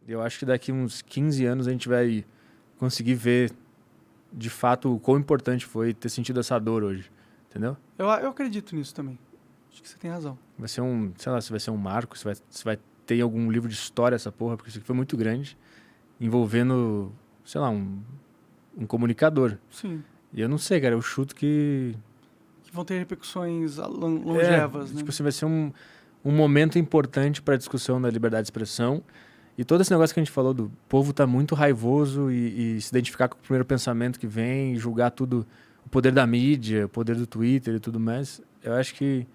Eu acho que daqui uns 15 anos a gente vai conseguir ver, de fato, o quão importante foi ter sentido essa dor hoje. Entendeu? Eu acredito nisso também. Acho que você tem razão. Vai ser sei lá, se vai ser um marco, se vai ter algum livro de história essa porra, porque isso aqui foi muito grande, envolvendo, sei lá, um comunicador. Sim. E eu não sei, cara, eu chuto que vão ter repercussões longevas, né? Tipo assim, vai ser um momento importante para a discussão da liberdade de expressão. E todo esse negócio que a gente falou do povo tá muito raivoso e se identificar com o primeiro pensamento que vem, e julgar tudo, o poder da mídia, o poder do Twitter e tudo mais. Eu acho que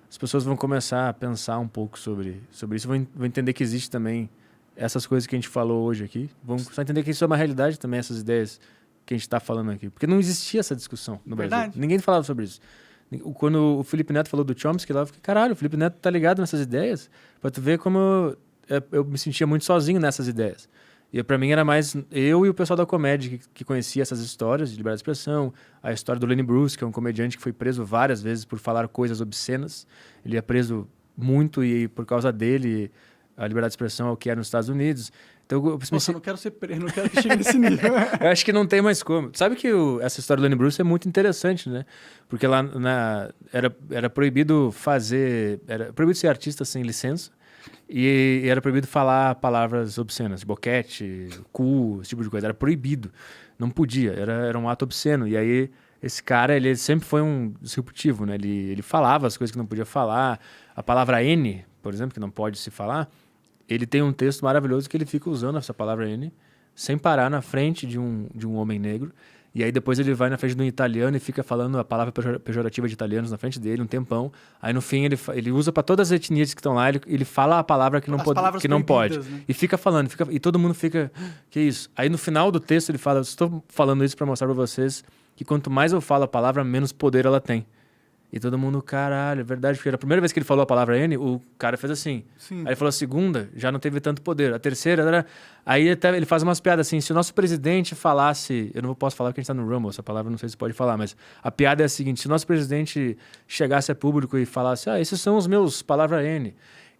as pessoas vão começar a pensar um pouco sobre isso. Vão entender que existe também essas coisas que a gente falou hoje aqui. Vão só entender que isso é uma realidade também, essas ideias que a gente está falando aqui. Porque não existia essa discussão no Brasil. Ninguém falava sobre isso. Quando o Felipe Neto falou do Chomsky lá, eu fiquei, caralho, o Felipe Neto tá ligado nessas ideias? Pra tu ver como eu me sentia muito sozinho nessas ideias. E pra mim era mais eu e o pessoal da comédia que conhecia essas histórias de liberdade de expressão. A história do Lenny Bruce, que é um comediante que foi preso várias vezes por falar coisas obscenas. Ele é preso muito e por causa dele a liberdade de expressão é o que é nos Estados Unidos. Então, Nossa, eu não quero ser preso, não quero que chegue nesse nível. Eu acho que não tem mais como. Sabe que essa história do Lenny Bruce é muito interessante, né? Porque lá era proibido fazer... Era proibido ser artista sem licença e era proibido falar palavras obscenas, boquete, cu, esse tipo de coisa. Era proibido. Não podia. Era um ato obsceno. E aí, esse cara, ele sempre foi um disruptivo, né? Ele falava as coisas que não podia falar. A palavra N, por exemplo, que não pode se falar... Ele tem um texto maravilhoso que ele fica usando essa palavra N sem parar na frente de um homem negro. E aí depois ele vai na frente de um italiano e fica falando a palavra pejorativa de italianos na frente dele um tempão. Aí no fim ele usa para todas as etnias que estão lá, ele fala a palavra que não pode. Né? E fica falando, e todo mundo fica, que isso? Aí no final do texto ele fala, estou falando isso para mostrar para vocês que quanto mais eu falo a palavra, menos poder ela tem. E todo mundo, caralho, é verdade. Porque a primeira vez que ele falou a palavra N, o cara fez assim. Sim. Aí ele falou a segunda, já não teve tanto poder. A terceira, aí até ele faz umas piadas assim, se o nosso presidente falasse... Eu não posso falar porque a gente tá no Rumble, essa palavra não sei se pode falar, mas a piada é a seguinte, se o nosso presidente chegasse a público e falasse, esses são os meus, palavra N,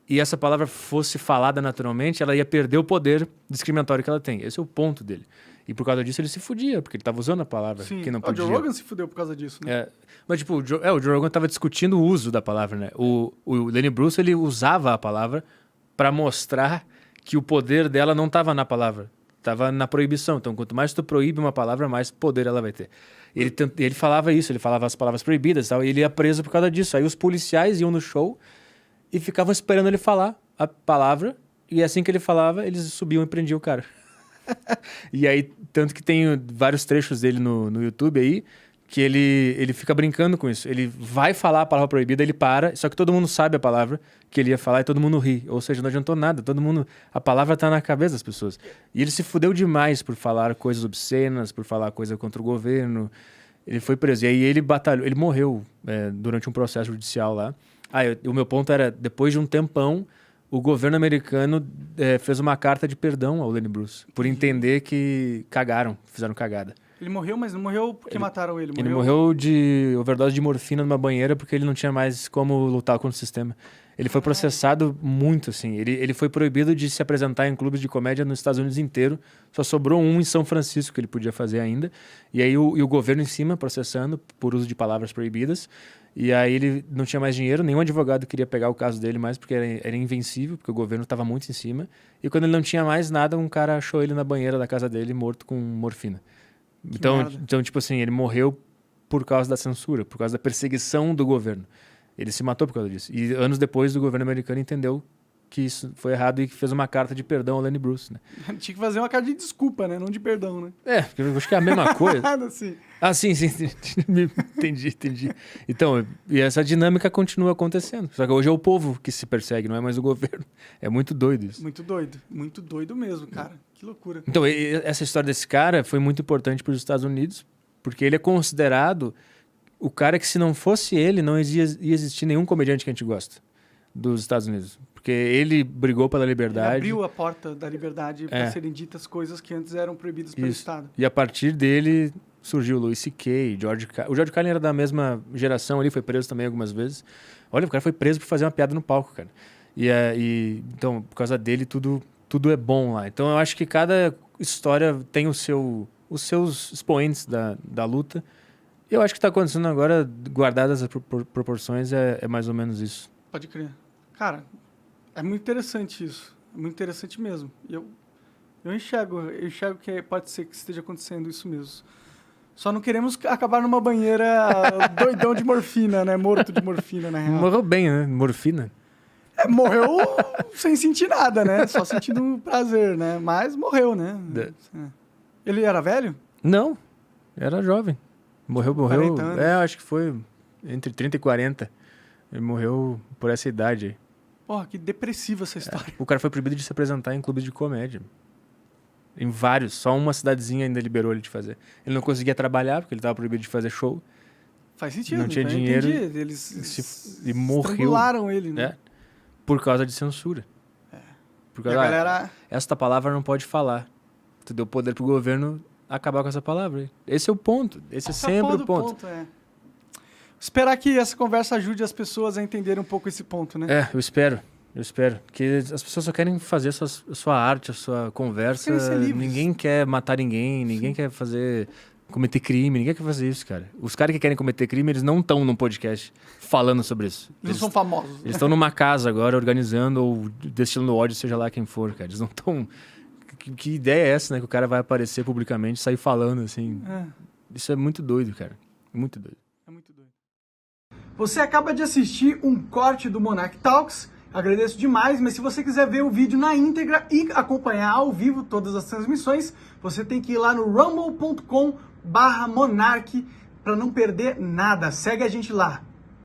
e essa palavra fosse falada naturalmente, ela ia perder o poder discriminatório que ela tem. Esse é o ponto dele. E por causa disso ele se fudia, porque ele estava usando a palavra que não podia. O Joe Rogan se fudeu por causa disso, né? Mas tipo, o Joe Rogan estava discutindo o uso da palavra, né? O Lenny Bruce, ele usava a palavra para mostrar que o poder dela não estava na palavra, estava na proibição. Então, quanto mais tu proíbe uma palavra, mais poder ela vai ter. Ele falava isso, ele falava as palavras proibidas e tal, e ele ia preso por causa disso. Aí os policiais iam no show e ficavam esperando ele falar a palavra, e assim que ele falava, eles subiam e prendiam o cara. E aí, tanto que tem vários trechos dele no YouTube aí, que ele fica brincando com isso. Ele vai falar a palavra proibida, ele para, só que todo mundo sabe a palavra que ele ia falar e todo mundo ri. Ou seja, não adiantou nada, a palavra tá na cabeça das pessoas. E ele se fudeu demais por falar coisas obscenas, por falar coisa contra o governo. Ele foi preso. E aí ele batalhou, ele morreu durante um processo judicial lá. O meu ponto era, depois de um tempão, o governo americano fez uma carta de perdão ao Lenny Bruce, por entender que fizeram cagada. Ele morreu, mas não morreu porque mataram ele. Ele morreu de overdose de morfina numa banheira porque ele não tinha mais como lutar contra o sistema. Ele foi processado muito, assim. Ele foi proibido de se apresentar em clubes de comédia nos Estados Unidos inteiro. Só sobrou um em São Francisco que ele podia fazer ainda. E aí o governo em cima processando por uso de palavras proibidas. E aí ele não tinha mais dinheiro, nenhum advogado queria pegar o caso dele mais porque era invencível, porque o governo estava muito em cima. E quando ele não tinha mais nada, um cara achou ele na banheira da casa dele morto com morfina. Então, tipo assim, ele morreu por causa da censura, por causa da perseguição do governo. Ele se matou por causa disso. E anos depois o governo americano entendeu que isso foi errado e que fez uma carta de perdão ao Lenny Bruce, né? Tinha que fazer uma carta de desculpa, né? Não de perdão, né? Porque eu acho que é a mesma coisa. Sim. Sim. Entendi. Então, e essa dinâmica continua acontecendo. Só que hoje é o povo que se persegue, não é mais o governo. É muito doido isso. Muito doido mesmo, cara. Que loucura. Então, essa história desse cara foi muito importante para os Estados Unidos, porque ele é considerado o cara que, se não fosse ele, não ia existir nenhum comediante que a gente gosta dos Estados Unidos. Porque ele brigou pela liberdade. Ele abriu a porta da liberdade para serem ditas coisas que antes eram proibidas pelo Estado. E a partir dele surgiu o Louis C.K., George Carlin. O George Carlin era da mesma geração ali, foi preso também algumas vezes. Olha, o cara foi preso por fazer uma piada no palco, cara. Então, por causa dele, tudo tudo é bom lá. Então eu acho que cada história tem os seus expoentes da luta. Eu acho que está acontecendo agora, guardadas as proporções, é mais ou menos isso. Pode crer. Cara, é muito interessante isso. É muito interessante mesmo. Eu enxergo que pode ser que esteja acontecendo isso mesmo. Só não queremos acabar numa banheira doidão de morfina, né? Morto de morfina, na real. Morreu bem, né? Morfina. Morreu sem sentir nada, né? Só sentindo prazer, né? Mas morreu, né? Ele era velho? Não, era jovem. Morreu. Acho que foi entre 30 e 40. Ele morreu por essa idade aí. Porra, que depressiva essa história. O cara foi proibido de se apresentar em clubes de comédia. Em vários. Só uma cidadezinha ainda liberou ele de fazer. Ele não conseguia trabalhar, porque ele estava proibido de fazer show. Faz sentido. Não tinha dinheiro. Entendi. Eles e morreu. Estrangularam ele, né? Por causa de censura. Por causa, galera... esta palavra não pode falar. Tu deu poder pro governo acabar com essa palavra. Esse é o ponto. Esse é sempre o ponto. Esperar que essa conversa ajude as pessoas a entenderem um pouco esse ponto, né? Eu espero. Porque as pessoas só querem fazer a sua arte, a sua conversa. Ninguém quer matar ninguém, ninguém quer cometer crime, ninguém quer fazer isso, cara. Os caras que querem cometer crime, eles não estão num podcast falando sobre isso. Eles são famosos. Eles estão numa casa agora, organizando ou destilando ódio, seja lá quem for, cara. Eles não estão... Que ideia é essa, né? Que o cara vai aparecer publicamente e sair falando, assim. Isso é muito doido, cara. Muito doido. É muito doido. Você acaba de assistir um corte do Monarch Talks. Agradeço demais, mas se você quiser ver o vídeo na íntegra e acompanhar ao vivo todas as transmissões, você tem que ir lá no rumble.com/monarch para não perder nada. Segue a gente lá.